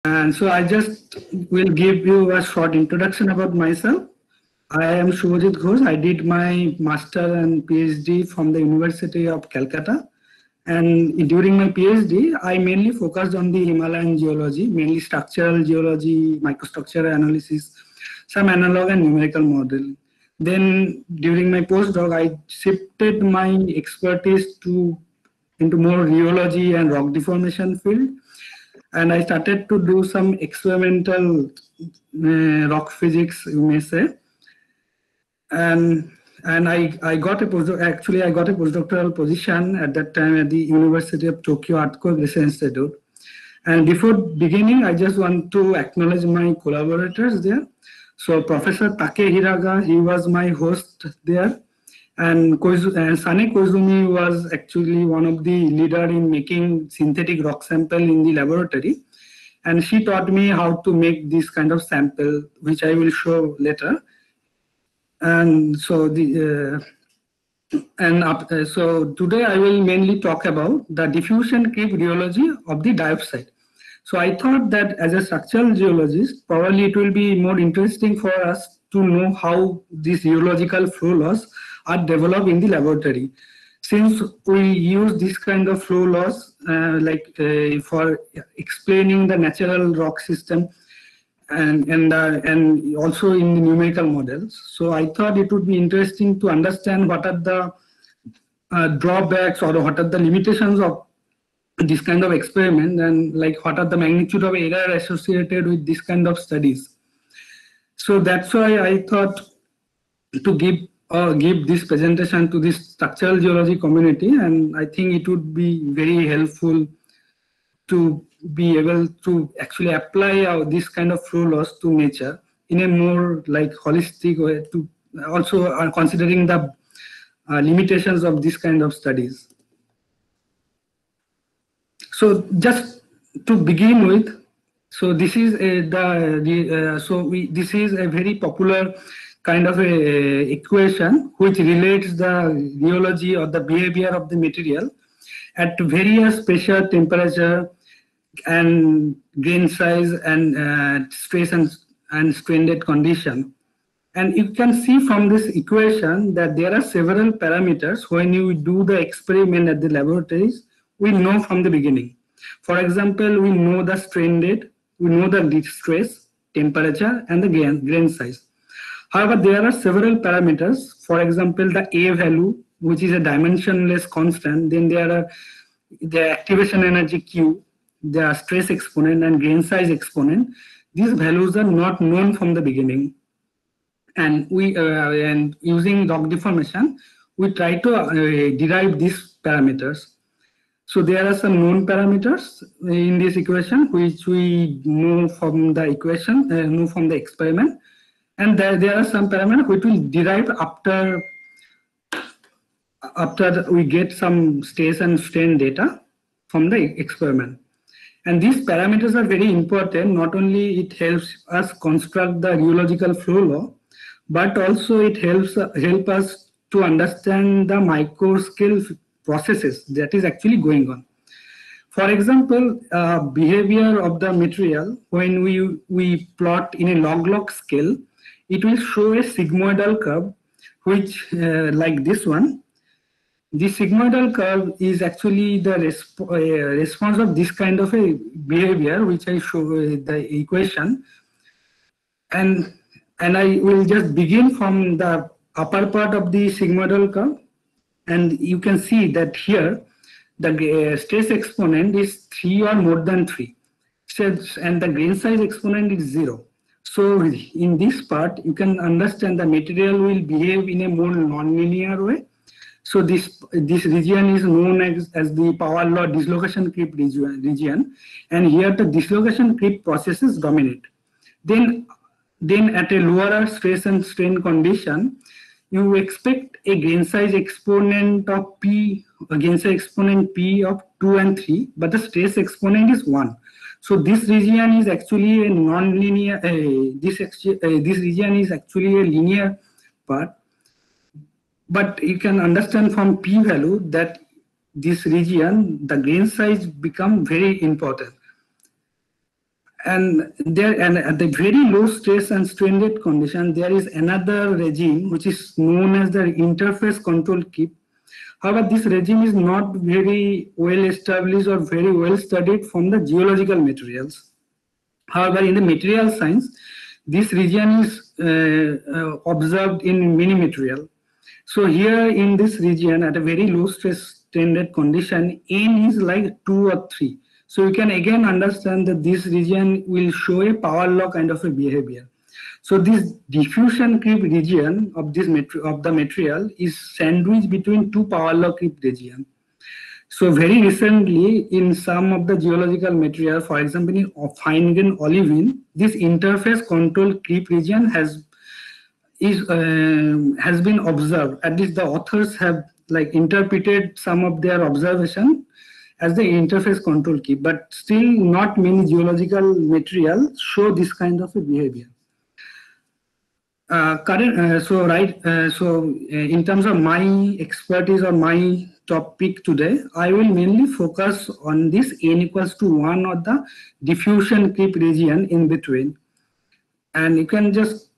And so I just will give you a short introduction about myself. I am Shubhajit Ghosh. I did my master and PhD from the University of Calcutta. And during my PhD, I mainly focused on the Himalayan geology, mainly structural geology, microstructural analysis, some analog and numerical modeling. Then during my postdoc, I shifted my expertise into more rheology and rock deformation field, and I started to do some experimental rock physics, you may say. And I got a postdoc. Actually, I got a postdoctoral position at that time at the University of Tokyo Earthquake Research Institute. And before beginning, I just want to acknowledge my collaborators there. So Professor Take Hiraga, he was my host there. And Sane Koizumi was actually one of the leader in making synthetic rock sample in the laboratory. And she taught me how to make this kind of sample, which I will show later. And so so today I will mainly talk about the diffusion creep rheology of the diopside. So I thought that as a structural geologist, probably it will be more interesting for us to know how these geological flow laws are developed in the laboratory. Since we use this kind of flow laws for explaining the natural rock system and also in the numerical models. So I thought it would be interesting to understand what are the drawbacks or what are the limitations of this kind of experiment, and like what are the magnitude of error associated with this kind of studies. So that's why I thought to give this presentation to this structural geology community, and I think it would be very helpful to be able to actually apply this kind of flow laws to nature in a more like holistic way, to also considering the limitations of this kind of studies. So just to begin with, so this is this is a very popular kind of a equation which relates the rheology or the behavior of the material at various pressure, temperature, and grain size and stress and strain rate condition. And you can see from this equation that there are several parameters when you do the experiment at the laboratories, we know from the beginning. For example, we know the strain rate, we know the stress, temperature, and the grain size. However, there are several parameters. For example, the A value, which is a dimensionless constant. Then there are the activation energy Q, the stress exponent, and grain size exponent. These values are not known from the beginning. And we and using rock deformation, we try to derive these parameters. So there are some known parameters in this equation, which we know from the equation, know from the experiment. And there are some parameters which will derive after we get some stress and strain data from the experiment. And these parameters are very important. Not only it helps us construct the rheological flow law, but also it helps us to understand the micro scale processes that is actually going on. For example, behavior of the material, when we plot in a log scale, it will show a sigmoidal curve, which like this one. The sigmoidal curve is actually the response of this kind of a behavior, which I show the equation. And I will just begin from the upper part of the sigmoidal curve. And you can see that here, the stress exponent is 3 or more than 3. And the grain size exponent is 0. So in this part, you can understand the material will behave in a more nonlinear way. So this region is known as the power law dislocation creep region. And here the dislocation creep processes dominate. Then at a lower stress and strain condition, you expect a grain size exponent of P, a grain size exponent P of 2 and 3, but the stress exponent is 1. So this region is actually a non-linear, this region is actually a linear part. But you can understand from P value that this region, the grain size become very important. And at the very low stress and strain rate condition, there is another regime which is known as the interface control keep. However, this regime is not very well established or very well studied from the geological materials. However, in the material science, this region is observed in many material. So here in this region, at a very low stress strain rate condition, N is like 2 or 3. So you can again understand that this region will show a power law kind of a behavior. So this diffusion creep region of the material is sandwiched between two power law creep regions. So very recently, in some of the geological material, for example, in fine-grained olivine, this interface control creep region has been observed. At least the authors have like interpreted some of their observation as the interface control key, but still not many geological material show this kind of a behavior. In terms of my expertise or my topic today, I will mainly focus on this N equals to 1 or the diffusion creep region in between. And you can just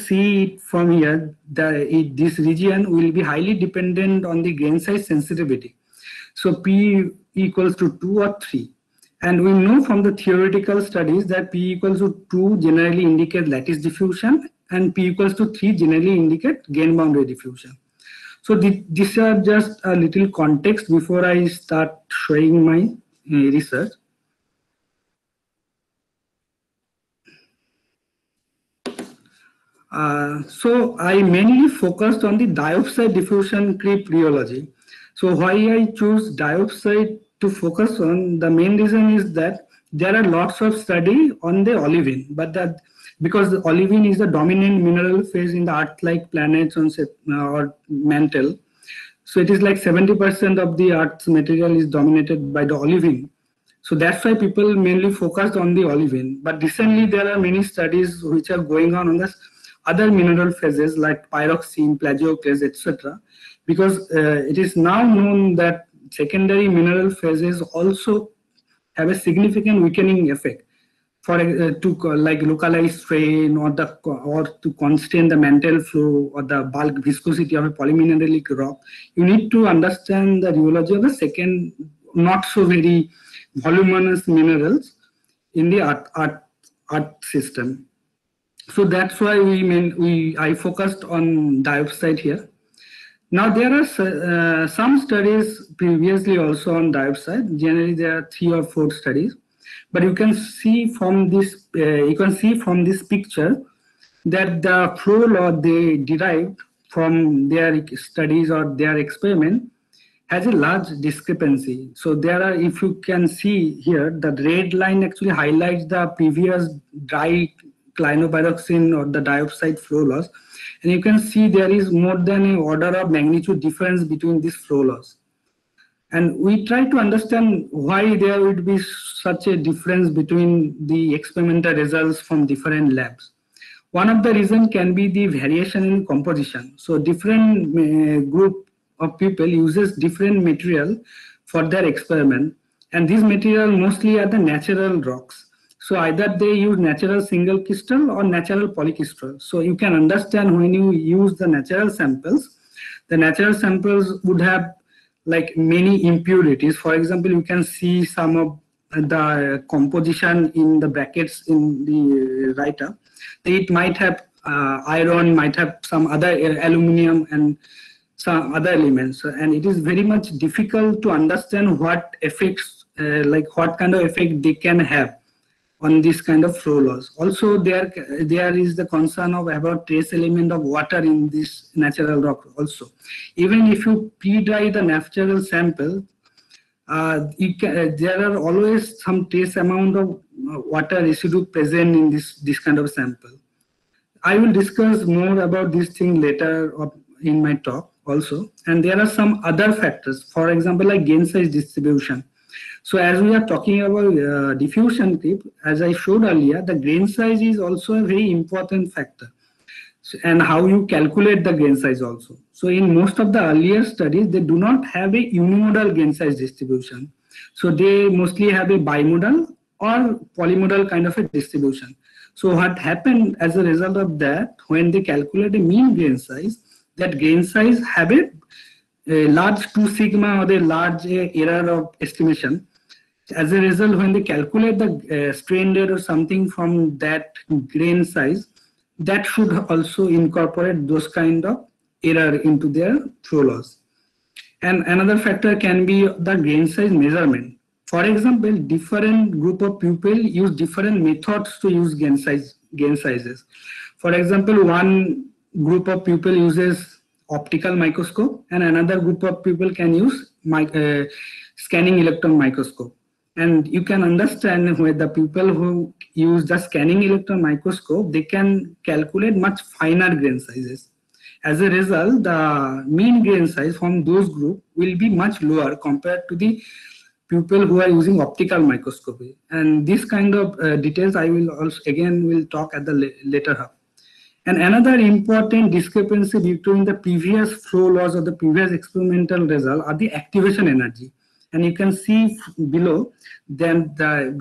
see it from here that this region will be highly dependent on the grain size sensitivity. So P equals to 2 or 3. And we know from the theoretical studies that P equals to 2 generally indicate lattice diffusion and P equals to 3 generally indicate grain boundary diffusion. So these are just a little context before I start showing my research. So I mainly focused on the diopside diffusion creep rheology. So why I choose diopside to focus on, the main reason is that there are lots of study on the olivine, but that because the olivine is the dominant mineral phase in the Earth-like planets or mantle, so it is like 70% of the Earth's material is dominated by the olivine. So that's why people mainly focused on the olivine. But recently there are many studies which are going on this other mineral phases like pyroxene, plagioclase, etc. Because it is now known that secondary mineral phases also have a significant weakening effect for like localize strain or to constrain the mantle flow or the bulk viscosity of a polymineralic rock. You need to understand the rheology of the second not so very voluminous minerals in the earth system. So that's why I focused on diopside here. Now there are some studies previously also on diopside. Generally there are 3 or 4 studies, but you can see from this picture that the flow law they derived from their studies or their experiment has a large discrepancy. So there are, if you can see here, the red line actually highlights the previous dry clinopyroxene or the diopside flow laws. And you can see there is more than an order of magnitude difference between these flow laws. And we try to understand why there would be such a difference between the experimental results from different labs. One of the reasons can be the variation in composition. So different group of people uses different material for their experiment. And these material mostly are the natural rocks. So either they use natural single crystal or natural polycrystal. So you can understand when you use the natural samples would have like many impurities. For example, you can see some of the composition in the brackets in the write-up. It might have iron, might have some other aluminum and some other elements. And it is very much difficult to understand what effects, like what kind of effect they can have on this kind of flow laws. Also, there is the concern of about trace element of water in this natural rock also. Even if you pre-dry the natural sample, there are always some trace amount of water residue present in this kind of sample. I will discuss more about this thing later in my talk also. And there are some other factors, for example, like grain size distribution. So as we are talking about diffusion creep, as I showed earlier, the grain size is also a very important factor. So, and how you calculate the grain size also. So in most of the earlier studies, they do not have a unimodal grain size distribution. So they mostly have a bimodal or polymodal kind of a distribution. So what happened as a result of that, when they calculate a mean grain size, that grain size have a large 2 sigma or a large error of estimation. As a result, when they calculate the strain rate or something from that grain size, that should also incorporate those kind of error into their flow loss. And another factor can be the grain size measurement. For example, different group of people use different methods to use grain sizes. For example, one group of people uses optical microscope, and another group of people can use scanning electron microscope. And you can understand where the people who use the scanning electron microscope, they can calculate much finer grain sizes. As a result, the mean grain size from those groups will be much lower compared to the people who are using optical microscopy. And this kind of details I will also will talk at the later half. And another important discrepancy between the previous flow laws of the previous experimental result are the activation energy. And you can see below, then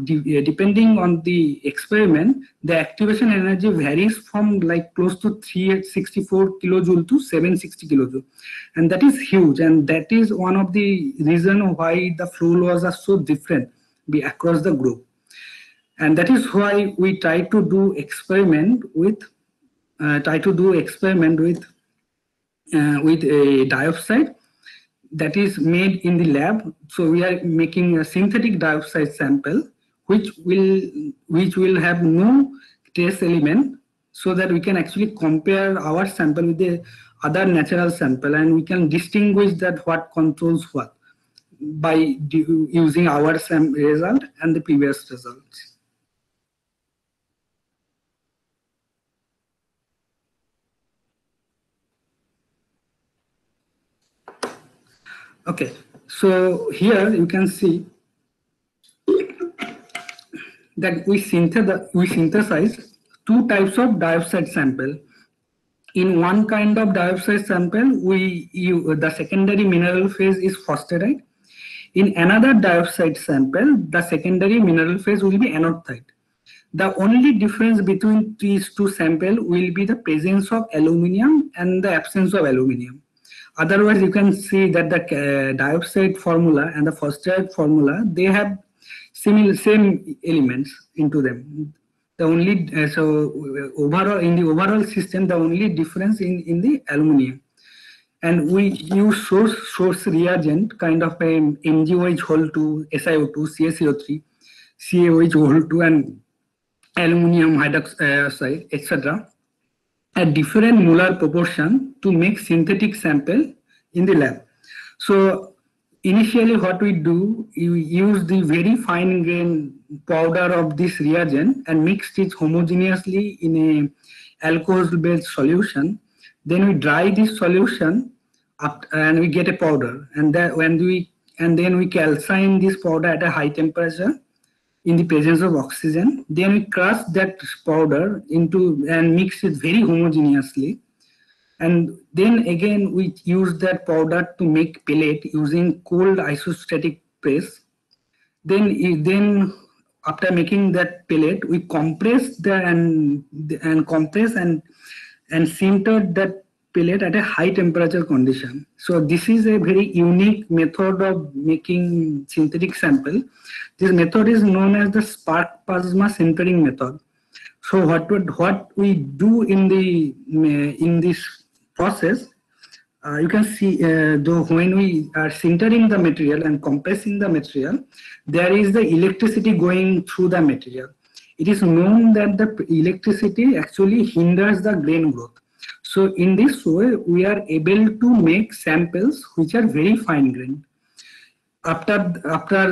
depending on the experiment, the activation energy varies from like close to 364 kilojoule to 760 kilojoule. And that is huge. And that is one of the reasons why the flow laws are so different across the group. And that is why we try to do experiment with a diopside that is made in the lab. So we are making a synthetic diopside sample which will have no trace element, so that we can actually compare our sample with the other natural sample, and we can distinguish that what controls what by using our result and the previous results. Okay, so here you can see that we synthesize two types of diopside sample. In one kind of diopside sample, the secondary mineral phase is phosphatite. In another diopside sample, the secondary mineral phase will be anorthite. The only difference between these two samples will be the presence of aluminium and the absence of aluminium. Otherwise, you can see that the diopside formula and the phosphatite formula, they have same elements into them. The only overall in the overall system, the only difference in the aluminium. And we use source reagent kind of a MgOH2, SiO2, CaCO3, CaOH2, and aluminium hydroxide, etc. at different molar proportion to make synthetic sample in the lab. So initially what we do, you use the very fine grain powder of this reagent and mix it homogeneously in a alcohol-based solution. Then we dry this solution up and we get a powder. And then we calcine this powder at a high temperature in the presence of oxygen. Then we crush that powder into and mix it very homogeneously. And then again, we use that powder to make pellet using cold isostatic press. Then after making that pellet, we compress and sinter that pellet at a high temperature condition. So this is a very unique method of making synthetic sample. This method is known as the spark plasma sintering method. So what we do in this process, you can see though when we are sintering the material and compressing the material, there is the electricity going through the material. It is known that the electricity actually hinders the grain growth. So in this way, we are able to make samples which are very fine grained. After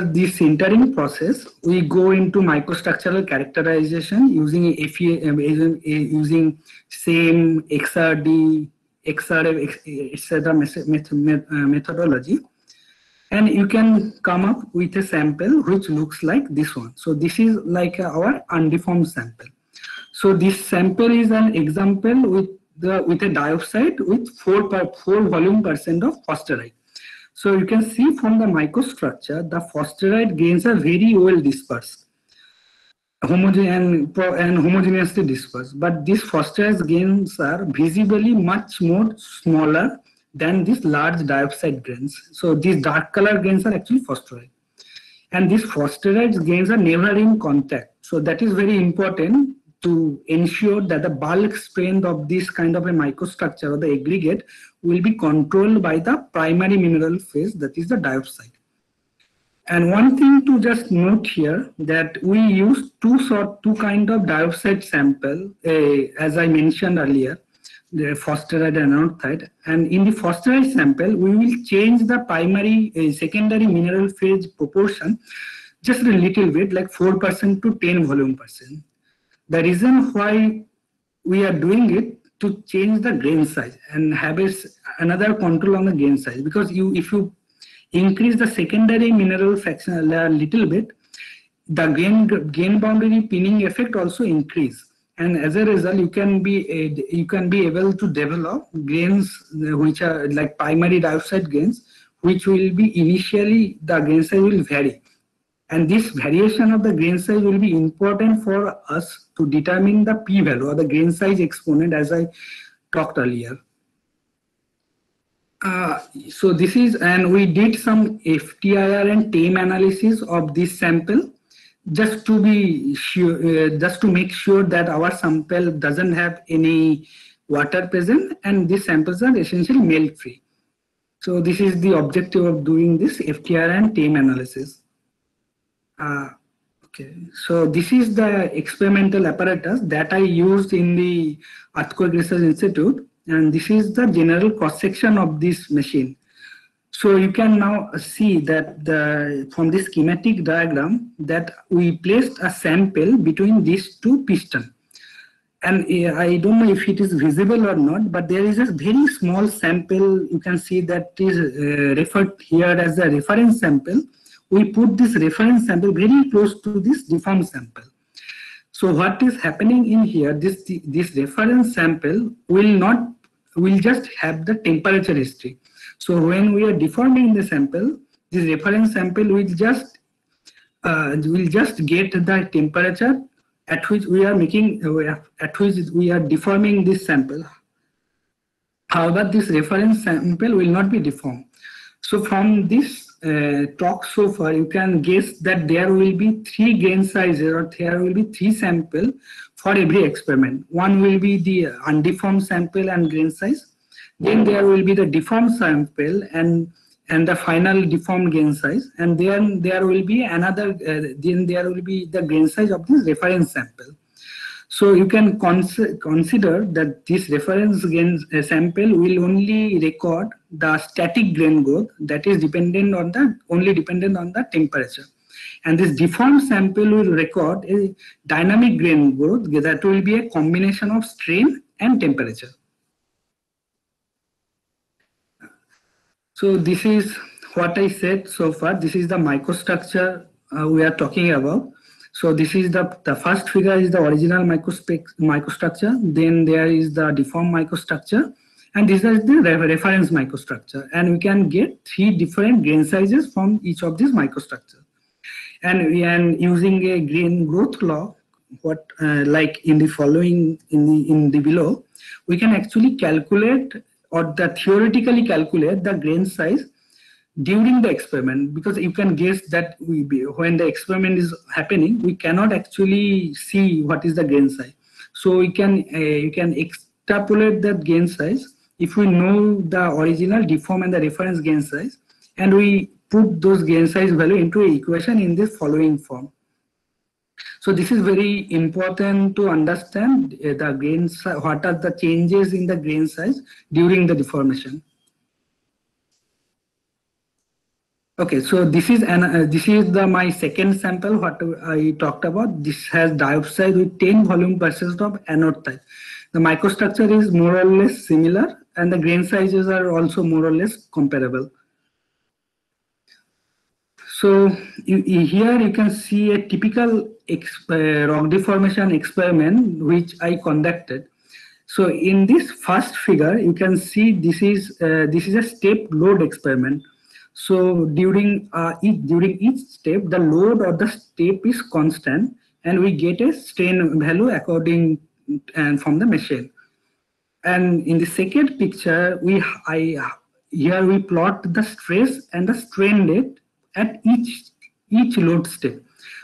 the sintering process, we go into microstructural characterization using using same XRD, etc. methodology, and you can come up with a sample which looks like this one. So this is like our undeformed sample. So this sample is an example with a diopside with 4 volume percent of phosphatite. So you can see from the microstructure, the phosphatite grains are very well dispersed. homogeneously dispersed. But these phosphorus grains are visibly much more smaller than these large dioxide grains. So these dark color grains are actually phosphorite. And these phosphorite grains are never in contact. So that is very important to ensure that the bulk strength of this kind of a microstructure or the aggregate will be controlled by the primary mineral phase, that is the dioxide. And one thing to just note here that we use two kind of dioxide sample, as I mentioned earlier, the phosphorite and anorthite. And in the phosphorite sample, we will change the primary secondary mineral phase proportion just a little bit, like 4% to 10 volume percent. The reason why we are doing it to change the grain size and have another control on the grain size, because if you increase the secondary mineral fraction a little bit, the gain boundary pinning effect also increase, and as a result you can be able to develop grains which are like primary dioxide grains, which will be initially the grain size will vary, and this variation of the grain size will be important for us to determine the p-value or the grain size exponent, as I talked earlier. So this is, and we did some FTIR and TAME analysis of this sample just to be sure, just to make sure that our sample doesn't have any water present, and these samples are essentially melt free. So this is the objective of doing this FTIR and TAME analysis. Okay, so this is the experimental apparatus that I used in the Earthquake Research Institute. And this is the general cross section of this machine. So you can now see that from this schematic diagram that we placed a sample between these two pistons. And I don't know if it is visible or not, but there is a very small sample. You can see that is referred here as a reference sample. We put this reference sample very close to this deformed sample. So what is happening in here, this reference sample will just have the temperature history. So when we are deforming the sample, this reference sample will just get the temperature at which we are deforming this sample. However, this reference sample will not be deformed. So from this talk so far, you can guess that there will be 3 grain sizes, or there will be 3 samples for every experiment. One will be the undeformed sample and grain size. Then there will be the deformed sample and the final deformed grain size. And then there will be another. Then there will be the grain size of this reference sample. So you can consider that this reference grain sample will only record the static grain growth, that is only dependent on the temperature. And this deformed sample will record a dynamic grain growth that will be a combination of strain and temperature. So this is what I said so far. This is the microstructure we are talking about. So this is the first figure is the original microstructure. Then there is the deformed microstructure, and this is the reference microstructure. And we can get 3 different grain sizes from each of these microstructures. And using a grain growth law, like in the following in the below, we can actually calculate or theoretically calculate the grain size during the experiment, because you can guess that when the experiment is happening, we cannot actually see what is the grain size. So you can extrapolate that grain size if we know the original, deform, and the reference grain size, and we put those grain size value into an equation in the following form. So this is very important to understand the grain size, what are the changes in the grain size during the deformation. Okay, so this is my second sample what I talked about. This has dioxide with 10 volume percent of anorthite. The microstructure is more or less similar, and the grain sizes are also more or less comparable. So here you can see a typical rock deformation experiment which I conducted. So in this first figure, you can see this is a step load experiment. So during each step, the load of the step is constant, and we get a strain value according and from the machine. And in the second picture, here we plot the stress and the strain rate at each load step.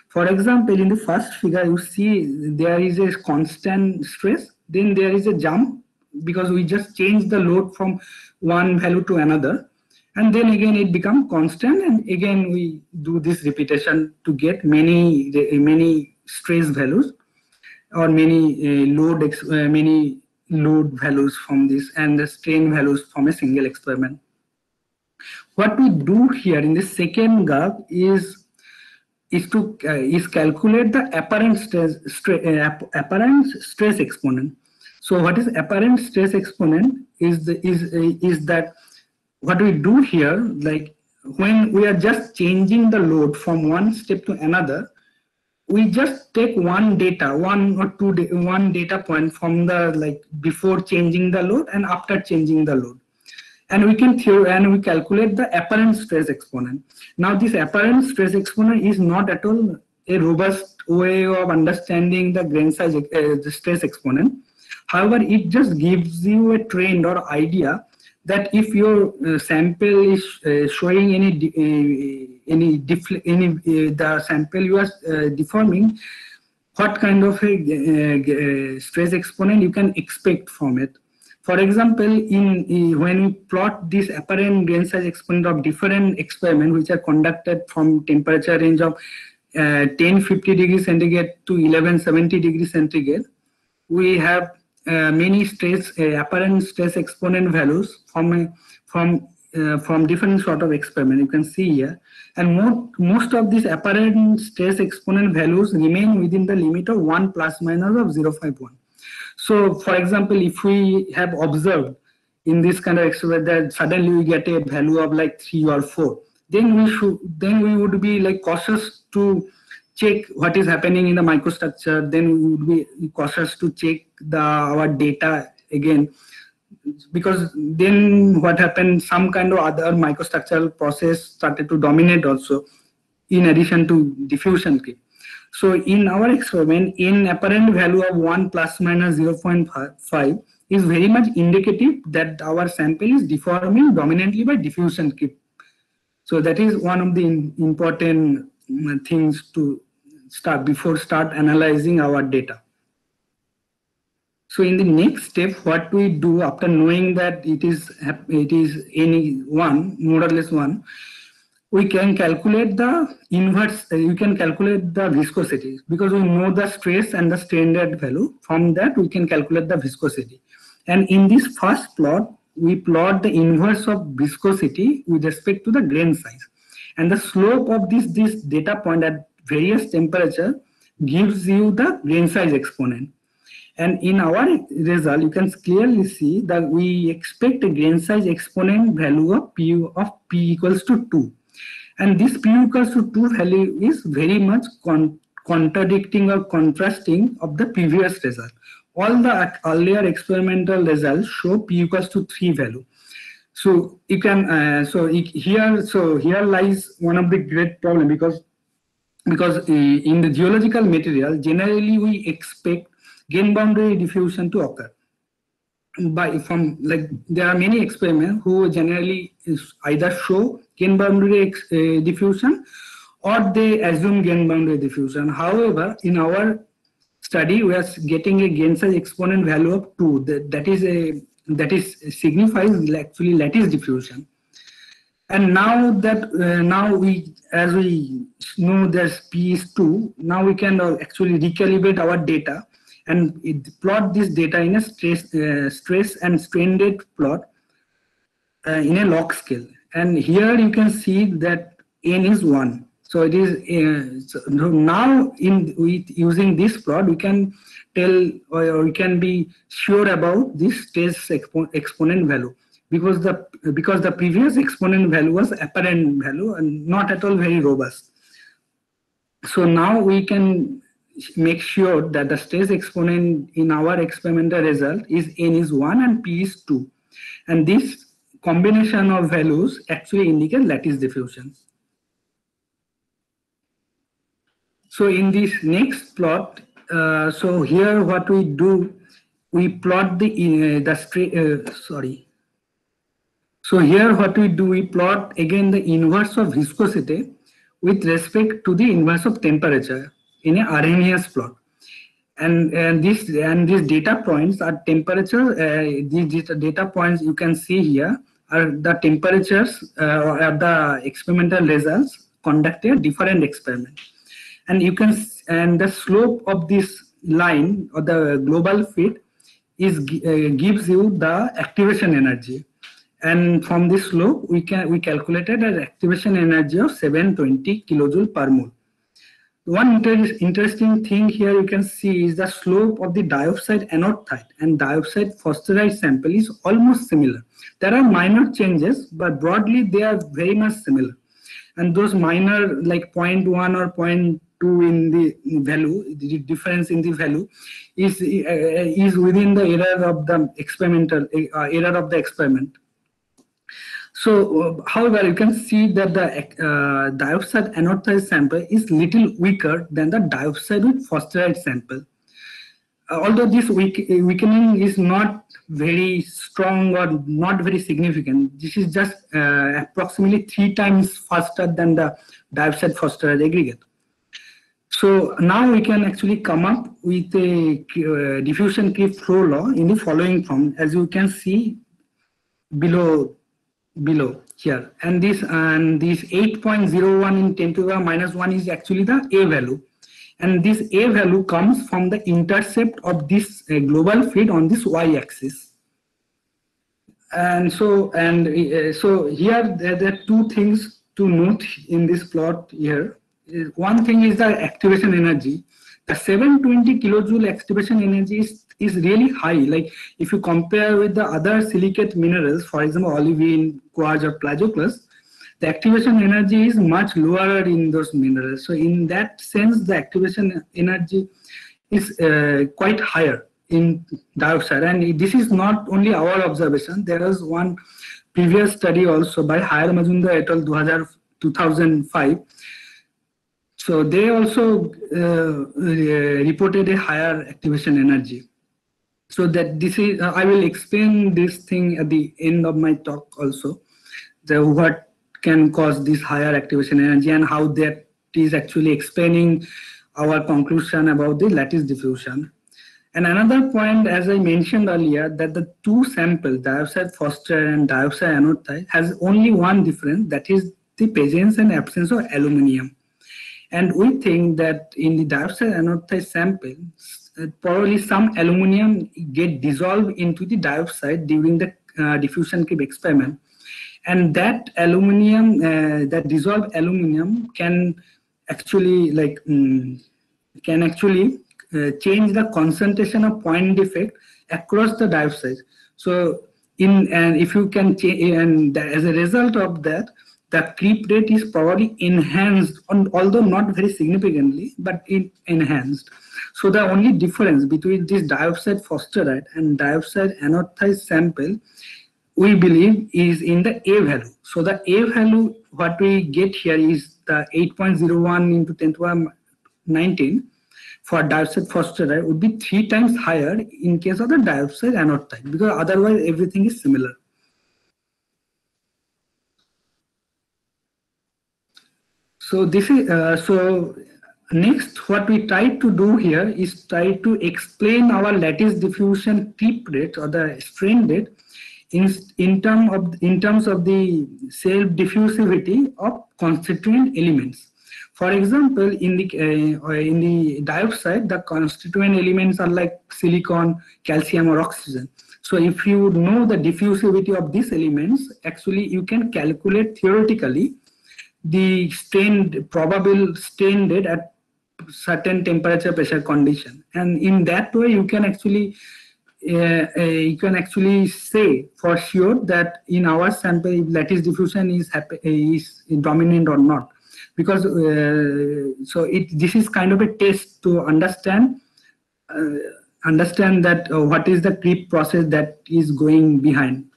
For example, in the first figure, you see there is a constant stress, then there is a jump because we just change the load from one value to another, and then again it becomes constant, and again we do this repetition to get many stress values or many load values from this and the strain values from a single experiment. What we do here in the second graph is calculate the apparent stress exponent. So what is apparent stress exponent is that what we do here, like when we are just changing the load from one step to another, we just take one data point from the before changing the load and after changing the load, and we calculate the apparent stress exponent. Now this apparent stress exponent is not at all a robust way of understanding the grain size the stress exponent. However, it just gives you a trend or idea that if your sample is showing the sample you are deforming, what kind of a stress exponent you can expect from it. For example, when we plot this apparent grain size exponent of different experiments which are conducted from temperature range of 1050 degrees centigrade to 1170 degrees centigrade, we have many apparent stress exponent values from different sort of experiment. You can see here, and most of these apparent stress exponent values remain within the limit of 1 plus minus of 0.51. So, for example, if we have observed in this kind of experiment that suddenly we get a value of like 3 or 4, then we would be cautious to check what is happening in the microstructure. Then we would be cautious to check our data again, because then what happened, some kind of other microstructural process started to dominate also, in addition to diffusion creep. So in our experiment, in apparent value of 1 plus minus 0.5 is very much indicative that our sample is deforming dominantly by diffusion creep. So that is one of the important things to start analyzing our data. So in the next step, what we do after knowing that it is any one, more or less one, we can calculate the inverse. You can calculate the viscosity because we know the stress and the strain rate value. From that, we can calculate the viscosity. And in this first plot, we plot the inverse of viscosity with respect to the grain size, and the slope of this data point at various temperature gives you the grain size exponent. And in our result, you can clearly see that we expect a grain size exponent value of P equals to 2. And this P equals to 2 value is very much contradicting or contrasting of the previous result. All the earlier experimental results show P equals to 3 value. So you can here lies one of the great problem, because in the geological material generally we expect gain boundary diffusion to occur. There are many experiments who generally either show gain boundary diffusion or they assume gain boundary diffusion. However, in our study, we are getting a gain size exponent value of 2. That signifies actually lattice diffusion. And now that as we know there's P is 2, now we can actually recalibrate our data and plot this data in a stress and strain rate plot in a log scale. And here you can see that n is 1. So it is now using this plot we can tell, or we can be sure about this stress exponent value, because the previous exponent value was apparent value and not at all very robust. So now we can make sure that the stress exponent in our experimental result is n is 1 and P is 2, and this combination of values actually indicate lattice diffusion. So in this next plot, so here what we do, we plot the straight. Sorry. So here what we do, we plot again the inverse of viscosity with respect to the inverse of temperature in a Arrhenius plot. And these data points are temperature. These data points you can see here are the temperatures or the experimental results conducted different experiment. And you can and the slope of this line or the global fit is gives you the activation energy. And from this slope we calculated an activation energy of 720 kilojoule per mole. One interesting thing here you can see is the slope of the diopside anorthite and diopside phosphoride sample is almost similar. There are minor changes, but broadly they are very much similar. And those minor, like 0.1 or 0.2 in the value, the difference in the value is within the error of the experimental error of the experiment. So, however, you can see that the diopside anorthite sample is little weaker than the diopside with phosphoride sample. Although this weakening is not very strong or not very significant, this is just approximately 3 times faster than the diopside phosphoride aggregate. So now we can actually come up with a diffusion creep flow law in the following form, as you can see below here. And this 8.01 in 10 to the minus 1 is actually the A value. And this A value comes from the intercept of this global feed on this y-axis. And so here there are 2 things to note in this plot here. One thing is the activation energy. The 720 kilojoule activation energy is really high. Like if you compare with the other silicate minerals, for example, olivine, quartz, or plagioclase, the activation energy is much lower in those minerals. So in that sense, the activation energy is quite higher in dioxide. And this is not only our observation. There was one previous study also by Hayar Majumdar et al. 2005. So they also reported a higher activation energy. So that this is, I will explain this thing at the end of my talk also, what can cause this higher activation energy and how that is actually explaining our conclusion about the lattice diffusion. And another point, as I mentioned earlier, that the 2 samples, diopside phosphoride and diopside anorthite, has only one difference, that is the presence and absence of aluminium. And we think that in the diopside anorthite sample, probably some aluminium get dissolved into the diopside during the diffusion creep experiment. And that aluminium, that dissolved aluminium can actually change the concentration of point defect across the diopside. So if you can change, and as a result of that, the creep rate is probably enhanced, although not very significantly, but enhanced. So the only difference between this diopside phosphoride and diopside anorthite sample, we believe, is in the A value. So the A value, what we get here is the 8.01 into 10 to the 19 for diopside phosphoride would be 3 times higher in case of the diopside anorthite, because otherwise everything is similar. So this is next, what we try to do here is try to explain our lattice diffusion creep rate or the strain rate in terms of the self-diffusivity of constituent elements. For example, in the diopside, the constituent elements are like silicon, calcium, or oxygen. So if you know the diffusivity of these elements, actually you can calculate theoretically the probable strain rate at certain temperature pressure condition, and in that way you can actually say for sure that in our sample if lattice diffusion is dominant or not, because this is kind of a test to understand that what is the creep process that is going behind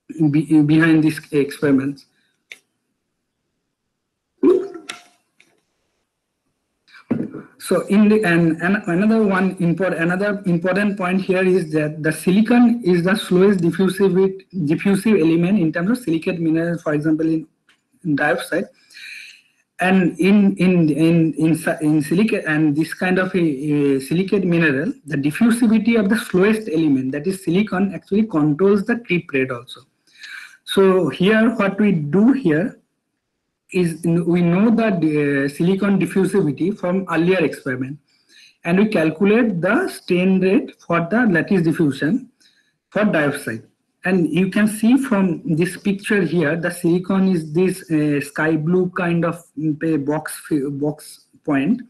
these experiments. So in the another important point here is that the silicon is the slowest diffusive element in terms of silicate minerals, for example, in dioxide. And in silicate and this kind of a silicate mineral, the diffusivity of the slowest element, that is silicon, actually controls the creep rate also. So here, what we do here is we know the silicon diffusivity from earlier experiment, and we calculate the strain rate for the lattice diffusion for dioxide. And you can see from this picture here, the silicon is this sky blue kind of box point,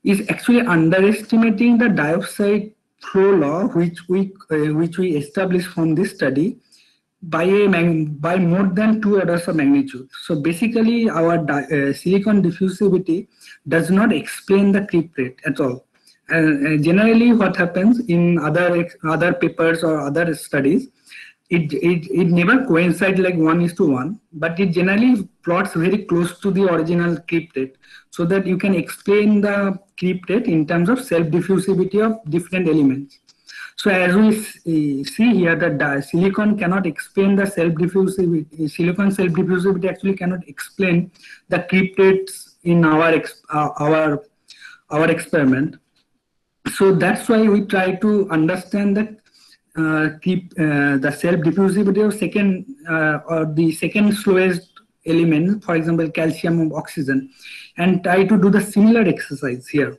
is actually underestimating the dioxide flow law, which we established from this study by more than 2 orders of magnitude. So basically, our silicon diffusivity does not explain the creep rate at all. Generally, what happens in other papers or other studies, it never coincides like 1:1, but it generally plots very close to the original creep rate, so that you can explain the creep rate in terms of self-diffusivity of different elements. So as we see here, that the silicon cannot explain the self-diffusivity. Silicon self-diffusivity actually cannot explain the creep rates in our experiment. So that's why we try to understand that the self-diffusivity of second or the second slowest element, for example, calcium or oxygen, and try to do the similar exercise here.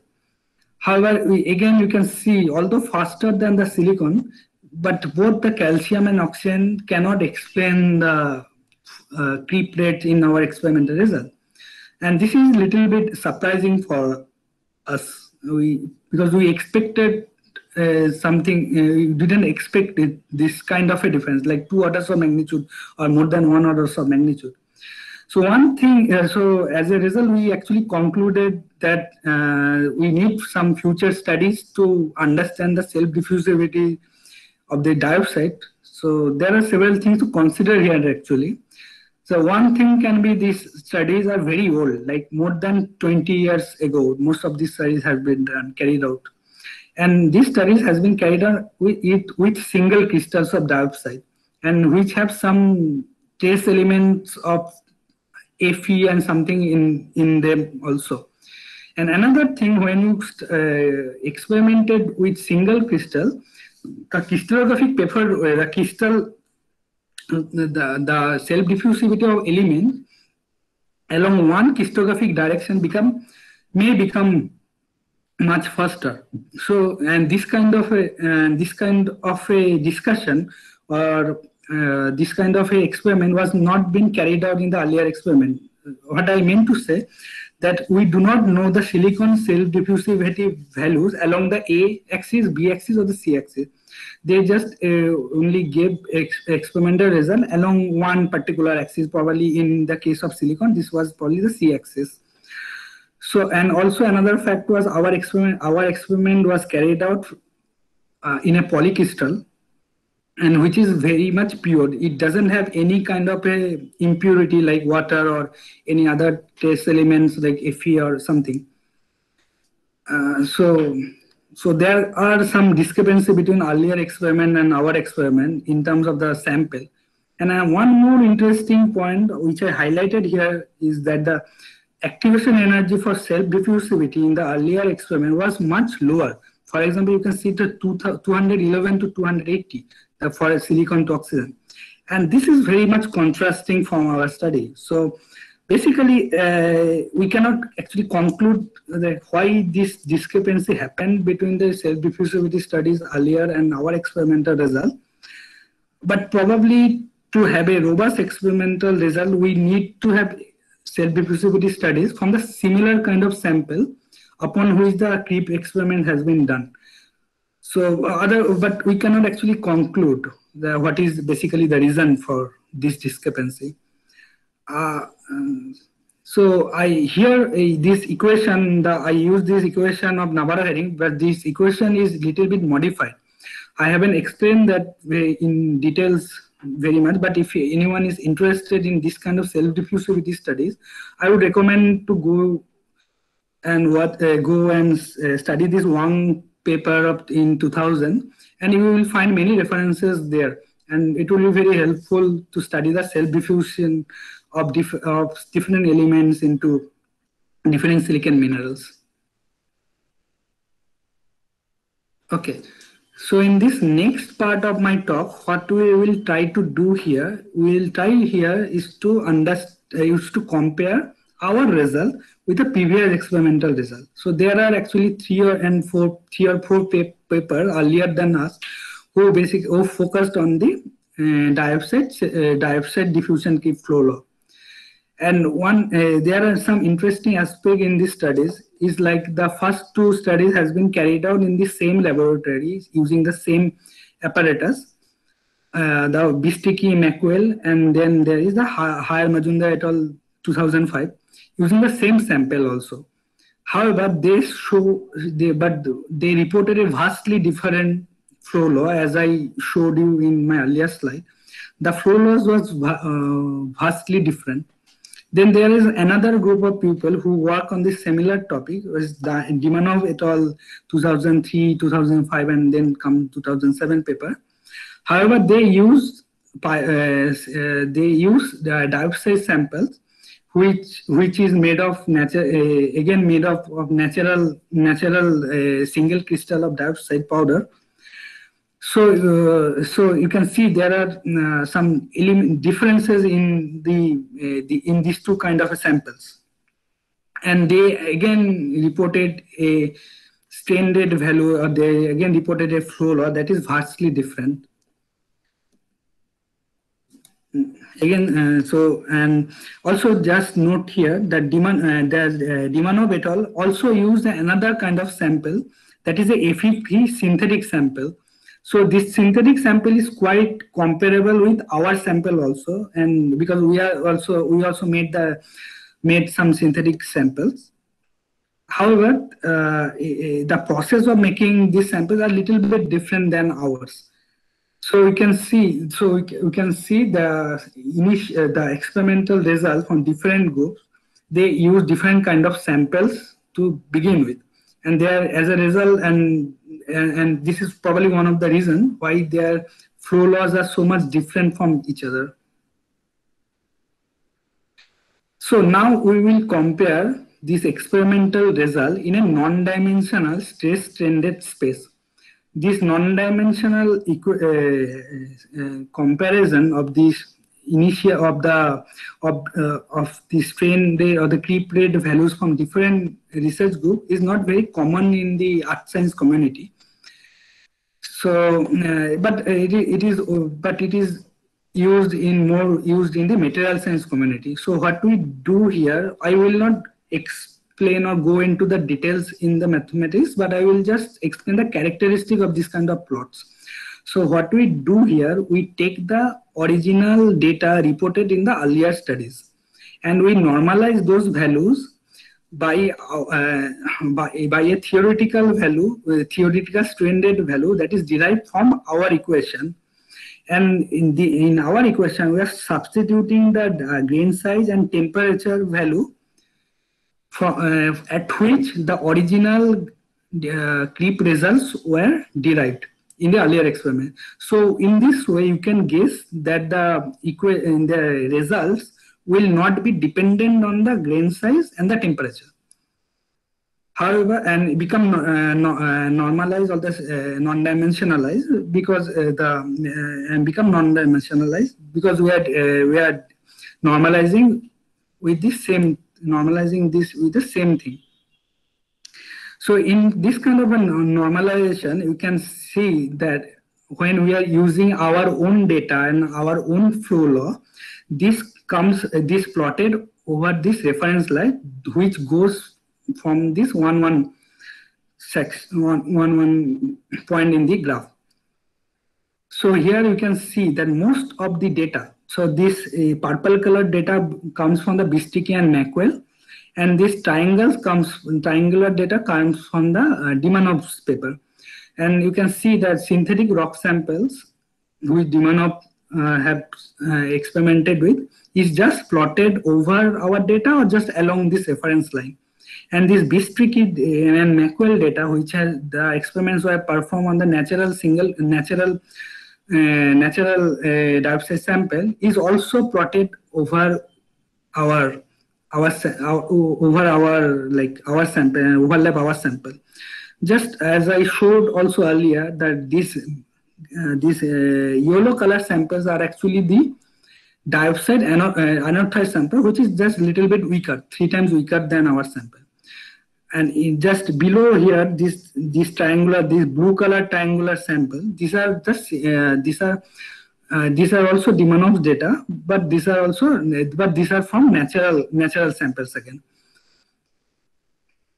However, again, you can see, although faster than the silicon, but both the calcium and oxygen cannot explain the creep rate in our experimental result. And this is a little bit surprising for us, because we expected we didn't expect this kind of a difference, like 2 orders of magnitude or more than 1 orders of magnitude. So one thing, so as a result, we actually concluded that we need some future studies to understand the self-diffusivity of the dioxide. So there are several things to consider here actually. So one thing can be, these studies are very old, like more than 20 years ago. Most of these studies have been carried out. And these studies has been carried out with single crystals of dioxide, and which have some trace elements of Fe and something in them also. And another thing, when you experimented with single crystal, the crystallographic paper, the crystal, the self-diffusivity of element along one crystallographic direction may become much faster. So, and this kind of a discussion or this kind of a experiment was not been carried out in the earlier experiment. What I mean to say, that we do not know the silicon self-diffusivity values along the A-axis, B-axis, or the C-axis. They just only gave experimental result along one particular axis. Probably in the case of silicon, this was probably the C-axis. So, and also another fact was our experiment was carried out in a polycrystal, and which is very much pure. It doesn't have any kind of a impurity like water or any other trace elements like Fe or something. So there are some discrepancy between earlier experiment and our experiment in terms of the sample. And one more interesting point which I highlighted here is that the activation energy for self-diffusivity in the earlier experiment was much lower. For example, you can see the 211 to 280 for silicon to oxygen. And this is very much contrasting from our study. So basically, we cannot actually conclude that why this discrepancy happened between the self-diffusivity studies earlier and our experimental result. But probably to have a robust experimental result, we need to have self-diffusivity studies from the similar kind of sample upon which the creep experiment has been done. So but we cannot actually conclude what is basically the reason for this discrepancy. So I this equation, I use this equation of Navarro-Herring, but this equation is little bit modified. I haven't explained that in details very much, but if anyone is interested in this kind of self-diffusivity studies, I would recommend to go and go and study this one paper in 2000, and you will find many references there, and it will be very helpful to study the self-diffusion of different elements into different silicon minerals. Okay, so in this next part of my talk, what we will try to do here, is to compare our result with the previous experimental result. So there are actually three or four papers earlier than us who focused on the dioxide diffusion keep flow law. And there are some interesting aspects in these studies. Is like the first two studies has been carried out in the same laboratories using the same apparatus, the Bistiki, Mackwell, and then there is the Hire Majumdar et al. 2005 using the same sample also. However, they reported a vastly different flow law, as I showed you in my earlier slide. The flow laws was vastly different. Then there is another group of people who work on this similar topic, was the Dimanov et al. 2003, 2005, and then come 2007 paper. However, they use the dioxide samples, which is made of natural single crystal of dioxide powder. So you can see there are some differences in in these two kind of samples, and they again reported a strain rate value, or they again reported a flow law that is vastly different. Again, and also just note here that Dimanov et al. Also used another kind of sample, that is a Fe3 synthetic sample. So this synthetic sample is quite comparable with our sample also, and because we also made some synthetic samples. However, the process of making these samples are a little bit different than ours. So we can see the experimental results from different groups. They use different kind of samples to begin with, and as a result, and this is probably one of the reasons why their flow laws are so much different from each other. So now we will compare this experimental result in a non-dimensional stress-strained space. This non-dimensional comparison of this of the strain rate or the creep rate values from different research group is not very common in the earth science community. So, but it is used in the material science community. So what we do here, I will not explain or go into the details in the mathematics, but I will just explain the characteristic of this kind of plots. So what we do here, we take the original data reported in the earlier studies, and we normalize those values by a theoretical value, theoretical strain rate value that is derived from our equation. And in our equation, we are substituting the grain size and temperature value at which the original creep results were derived in the earlier experiment. So in this way, you can guess that the results will not be dependent on the grain size and the temperature. However, and become normalized or the non-dimensionalized because become non-dimensionalized because we are normalizing with the same thing. So in this kind of a normalization, you can see that when we are using our own data and our own flow law, this plotted over this reference line, which goes from this 1 point in the graph. So here you can see that most of the data, so this purple colored data comes from the Bistiki and Mackwell, and this triangular data comes from the Dimanov's paper. And you can see that synthetic rock samples which Dimanov have experimented with is just plotted over our data or just along this reference line. And this Bistrecki and Mackwell data, which has the experiments were performed on the natural dioxide sample, is also plotted over our sample, overlap our sample. Just as I showed also earlier that these yellow color samples are actually the dioxide anorthosite sample, which is just a little bit weaker, 3 times weaker than our sample. And just below here, this blue color triangular sample, these are also Dimonov's data, but these are from natural samples again.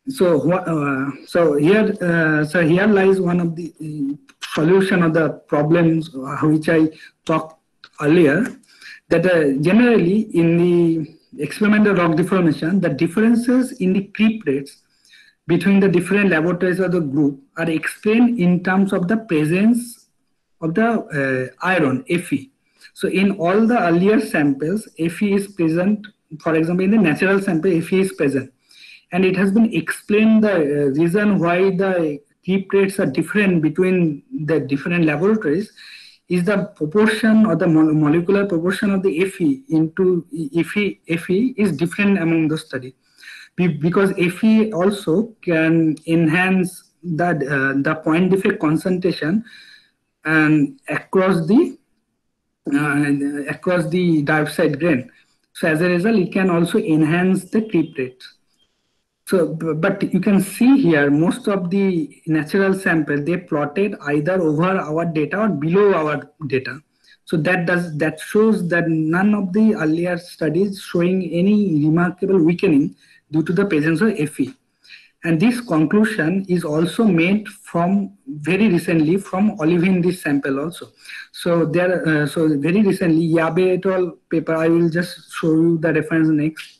So here lies one of the solution of the problems which I talked earlier. That generally in the experimental rock deformation, the differences in the creep rates between the different laboratories of the group are explained in terms of the presence of the iron, Fe. So in all the earlier samples, Fe is present. For example, in the natural sample, Fe is present. And it has been explained the reason why the creep rates are different between the different laboratories is the proportion or the molecular proportion of the Fe into Fe is different among the study. Because Fe also can enhance the point defect concentration and across the dioxide grain. So as a result, it can also enhance the creep rate. So, but you can see here most of the natural sample they plotted either over our data or below our data. So that shows that none of the earlier studies showing any remarkable weakening due to the presence of Fe. And this conclusion is also made from very recently from Olivin this sample also. So very recently Yabe et al. Paper, I will just show you the reference next.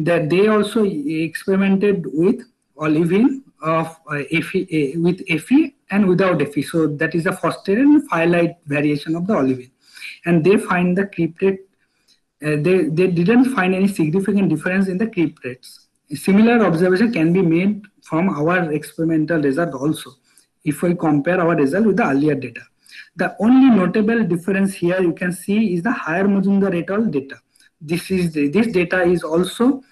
That they also experimented with olivine of Fe, with Fe and without Fe. So that is a phosphated and phyllite variation of the olivine. And they find the creep rate, they didn't find any significant difference in the creep rates. A similar observation can be made from our experimental result also, if we compare our result with the earlier data. The only notable difference here you can see is the higher Majumdar et al. Data. This data is also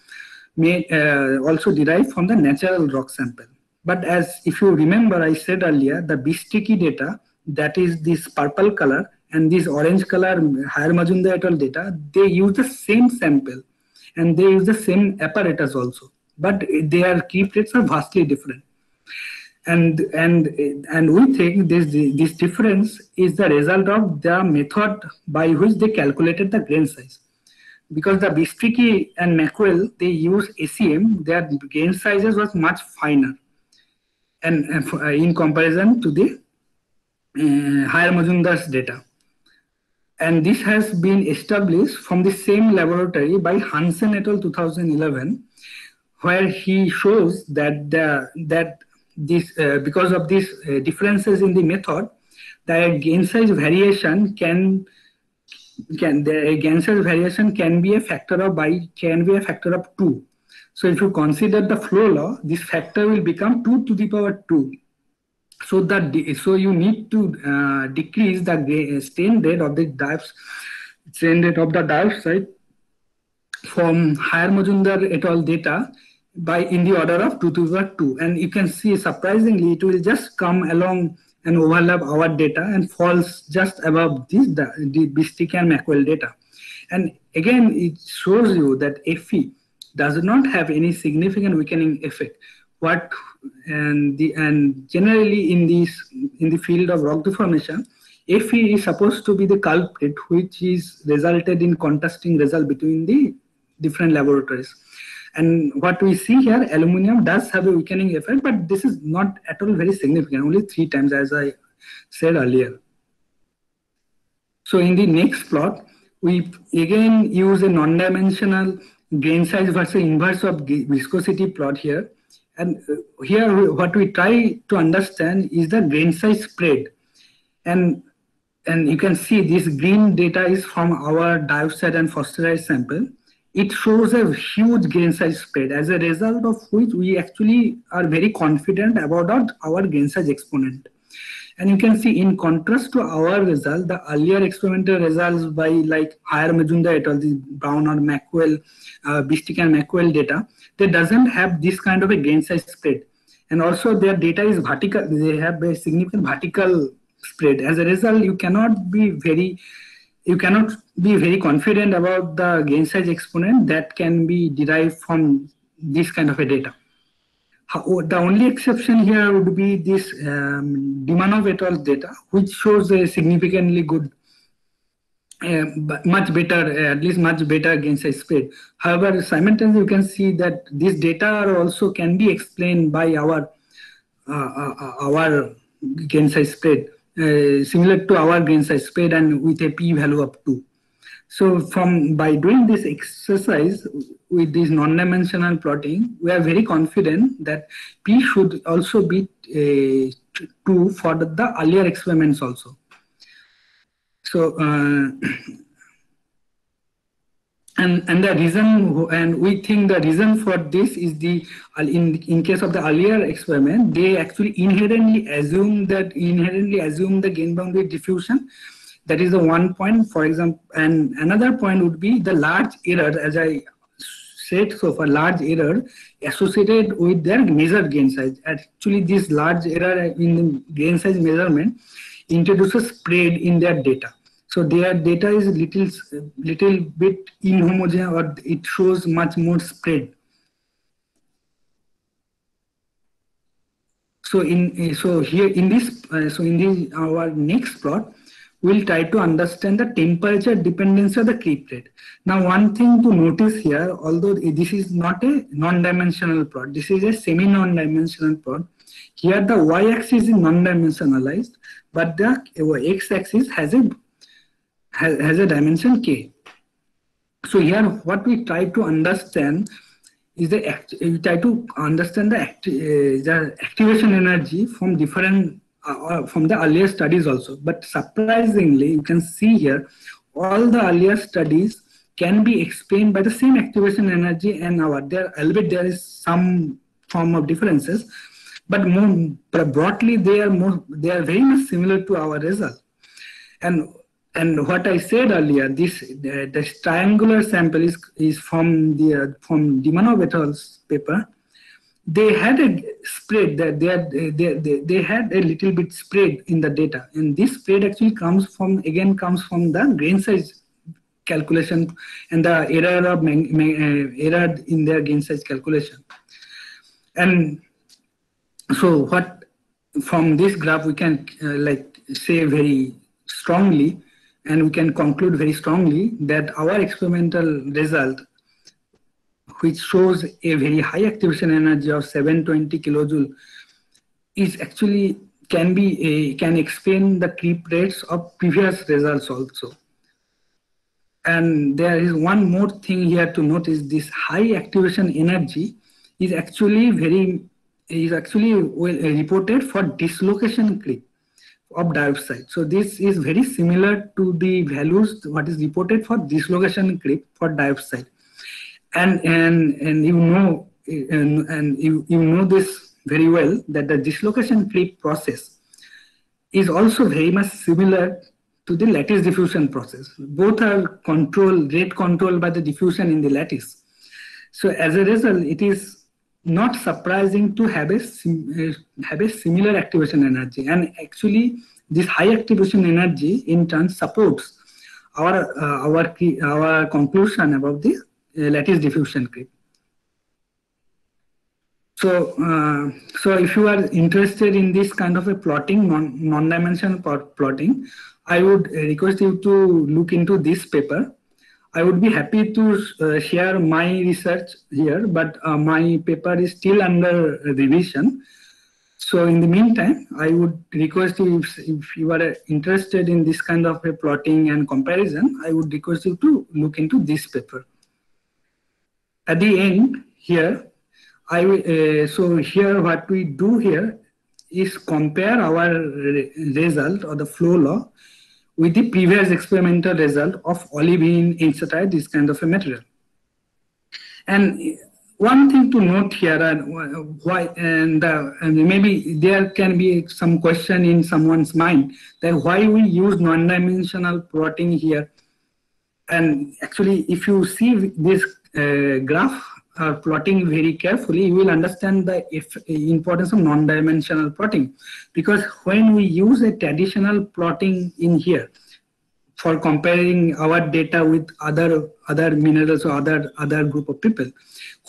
derived from the natural rock sample. But as if you remember, I said earlier, the Bistrecki data, that is this purple color and this orange color higher Majumdar et al. Data, they use the same sample and they use the same apparatus also, but their creep rates are vastly different. And we think this difference is the result of the method by which they calculated the grain size. Because the Bistrecki and Mackwell, they use ACM, their grain sizes was much finer, and in comparison to the higher Majumdar's data. And this has been established from the same laboratory by Hansen et al. 2011, where he shows that because of these differences in the method, the gain size variation can be a factor of 2. So if you consider the flow law, this factor will become 2 to the power 2. So you need to decrease the strain rate of the dioxide from higher Majumdar et al. Data in the order of 2 to the power 2. And you can see, surprisingly, it will just come along and overlap our data and falls just above the Bistrecki and Mackwell data. And again, it shows you that Fe does not have any significant weakening effect. And generally in the field of rock deformation, Fe is supposed to be the culprit, which is resulted in contrasting result between the different laboratories. And what we see here, aluminum does have a weakening effect, but this is not at all very significant, only 3 times, as I said earlier. So in the next plot, we again use a non-dimensional grain size versus inverse of viscosity plot here. And here what we try to understand is the grain size spread. And you can see this green data is from our dioxide and phosphorized sample. it shows a huge gain size spread, as a result of which we actually are very confident about our gain size exponent. And you can see, in contrast to our result, the earlier experimental results by like Higher Majumdar et al., the Brown or Maxwell, Bistik and Maxwell data, they doesn't have this kind of a gain size spread. And also their data is vertical, they have a significant vertical spread. As a result, you cannot be very confident about the gain size exponent that can be derived from this kind of a data. The only exception here would be this Dimanov et al. Data, which shows a significantly good, much better, at least much better gain size spread. However, simultaneously you can see that this data are also can be explained by our gain size spread, similar to our gain size spread and with a p-value of 2. So by doing this exercise with this non-dimensional plotting, we are very confident that P should also be 2 for the earlier experiments also. So and the reason, and we think the reason for this is in case of the earlier experiment, they actually inherently assume the gain boundary diffusion. That is the one point, for example. And another point would be the large error, as I said so far, large error associated with their measured gain size. Actually, this large error in the gain size measurement introduces spread in their data. So their data is little bit inhomogeneous, or it shows much more spread. So our next plot, we'll try to understand the temperature dependency of the creep rate. Now, one thing to notice here, although this is not a non-dimensional plot, this is a semi-non-dimensional plot. Here the y-axis is non-dimensionalized, but the x-axis has a dimension k. So here what we try to understand is the activation energy from different from the earlier studies also. But surprisingly, you can see here all the earlier studies can be explained by the same activation energy, and albeit there is some form of differences, but more broadly they are very much similar to our result. And what I said earlier, this triangular sample is from Dimanov et al.'s paper. They had a spread that they had a little bit spread in the data, and this spread actually comes from the grain size calculation and the error in their gain size calculation. And so from this graph we can say very strongly, and we can conclude very strongly that our experimental result, which shows a very high activation energy of 720 kilojoule, is actually can explain the creep rates of previous results also. And there is one more thing here to notice: this high activation energy is actually reported for dislocation creep of diopside. So this is very similar to the values what is reported for dislocation creep for diopside. And you know this very well, that the dislocation creep process is also very much similar to the lattice diffusion process. Both are rate controlled by the diffusion in the lattice. So as a result, it is not surprising to have a similar activation energy, and actually this high activation energy in turn supports our conclusion about the lattice diffusion creep. So if you are interested in this kind of a plotting, non-dimensional plotting, I would request you to look into this paper. I would be happy to share my research here, but my paper is still under revision. So in the meantime, I would request you, if you are interested in this kind of a plotting and comparison, I would request you to look into this paper. At the end here, so here what we do here is compare our result or the flow law with the previous experimental result of olivine, etc., this kind of a material. And one thing to note here, why, and maybe there can be some question in someone's mind that why we use non-dimensional plotting here. And actually, if you see this graph plotting very carefully, you will understand the importance of non-dimensional plotting. Because when we use a traditional plotting in here for comparing our data with other minerals or other group of people,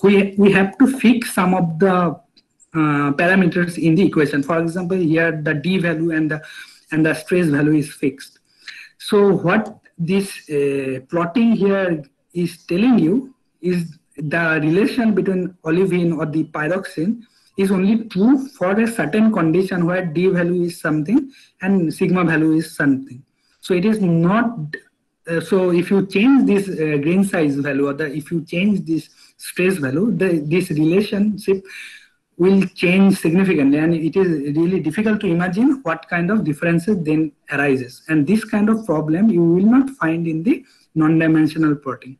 we have to fix some of the parameters in the equation. For example, here the D value and the stress value is fixed. So what this plotting here is telling you is the relation between olivine or the pyroxene is only true for a certain condition where D value is something and sigma value is something. So it is not, so if you change this grain size value, or if you change this stress value, this relationship will change significantly, and it is really difficult to imagine what kind of differences then arises. And this kind of problem you will not find in the non-dimensional plotting.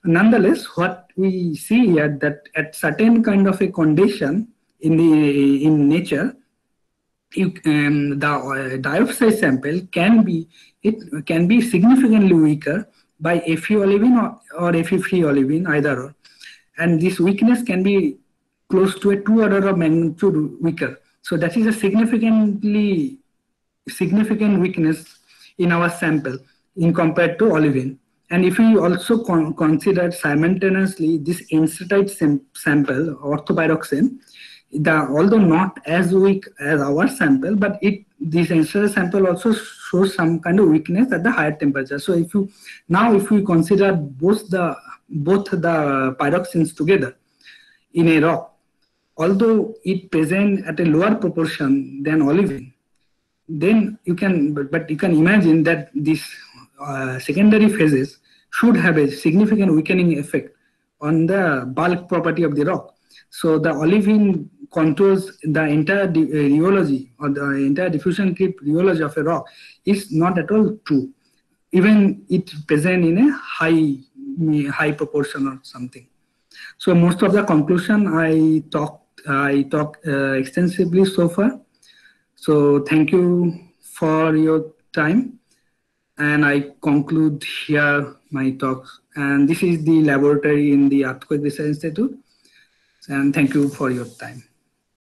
Nonetheless, what we see here that at certain kind of a condition in nature, the diopside sample can be significantly weaker by Fe olivine or Fe-free olivine, either or, and this weakness can be close to a 2 order of magnitude weaker. So that is a significant weakness in our sample in compared to olivine. And if we also consider simultaneously this enstatite sample, orthopyroxene, although not as weak as our sample, but this enstatite sample also shows some kind of weakness at the higher temperature. So if we consider both the pyroxenes together in a rock, although it present at a lower proportion than olivine, then you can imagine that these secondary phases should have a significant weakening effect on the bulk property of the rock. So the olivine controls the entire rheology or the entire diffusion creep rheology of a rock is not at all true, even it present in a high proportion or something. So most of the conclusion I talked extensively so far. So thank you for your time, and I conclude here my talk. And this is the laboratory in the Earthquake Research Institute. And thank you for your time.